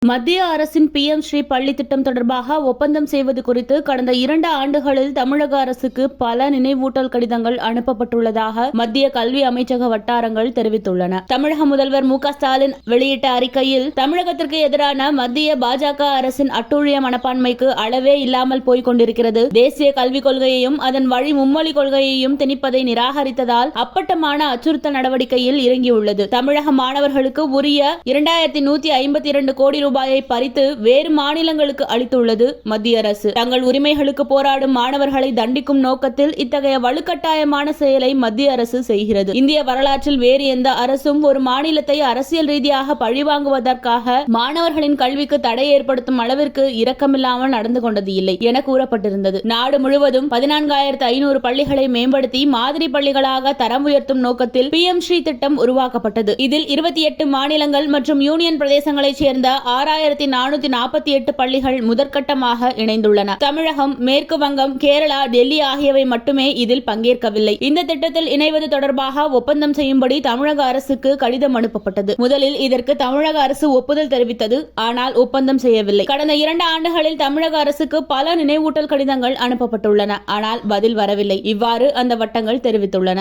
மத்திய அரசின் PM ஸ்ரீ பள்ளி திட்டம் தொடர்பாக ஒப்பந்தம் செய்வது குறித்து கடந்த 2 ஆண்டுகளில் தமிழக அரசுக்கு பல நினைவூட்டல் கடிதங்கள் அனுப்பப்பட்டுள்ளதாக மத்திய கல்வி அமைச்சக வட்டாரங்கள் தெரிவித்துள்ளன. தமிழக முதல்வர் மு.க. ஸ்டாலின் வெளியிட்ட அறிக்கையில், தமிழகத்திற்கு எதிரான மத்திய பாஜக அரசின் அட்டூழிய மனப்பான்மைக்கு அளவே இல்லாமல் போய்க் கொண்டிருக்கிறது. தேசிய கல்விக் கொள்கையையும் அதன் வழி மும்மொழி கொள்கையையும் திணிப்பதை நிராகரித்ததால் அப்பட்டமான அச்சுறுத்தல் நடவடிக்கையில் இறங்கியுள்ளது. தமிழக மாணவர்களுக்கு உரிய 2152 கோடி ரூபாயை பறித்து வேறு மாநிலங்களுக்கு அளித்துள்ளது மத்திய அரசு. தங்கள் உரிமைகளுக்கு போராடும் மாணவர்களை தண்டிக்கும் நோக்கத்தில் இத்தகைய வலுக்கட்டாயமான செயலை மத்திய அரசு செய்கிறது. இந்திய வரலாற்றில் வேறு எந்த அரசும் ஒரு மாநிலத்தை அரசியல் ரீதியாக பழிவாங்குவதற்காக மாணவர்களின் கல்விக்கு தடை ஏற்படுத்தும் அளவிற்கு இரக்கமில்லாமல் நடந்து கொண்டது இல்லை என கூறப்பட்டிருந்தது. நாடு முழுவதும் 14,500 பள்ளிகளை மேம்படுத்தி மாதிரி பள்ளிகளாக தரம் உயர்த்தும் நோக்கத்தில் PM ஸ்ரீ திட்டம் உருவாக்கப்பட்டது. இதில் 28 மாநிலங்கள் மற்றும் யூனியன் பிரதேசங்களைச் சேர்ந்த 6,448 பள்ளிகள் முதற்கட்டமாக இணைந்துள்ளன. தமிழகம், மேற்கு வங்கம், கேரளா, டெல்லி ஆகியவை மட்டுமே இதில் பங்கேற்கவில்லை. இந்த திட்டத்தில் இணைவது தொடர்பாக ஒப்பந்தம் செய்யும்படி தமிழக அரசுக்கு கடிதம் அனுப்பப்பட்டது. முதலில் இதற்கு தமிழக அரசு ஒப்புதல் தெரிவித்தது. ஆனால் ஒப்பந்தம் செய்யவில்லை. கடந்த 2 ஆண்டுகளில் தமிழக அரசுக்கு பல நினைவூட்டல் கடிதங்கள் அனுப்பப்பட்டுள்ளன. ஆனால் பதில் வரவில்லை. இவ்வாறு அந்த வட்டங்கள் தெரிவித்துள்ளன.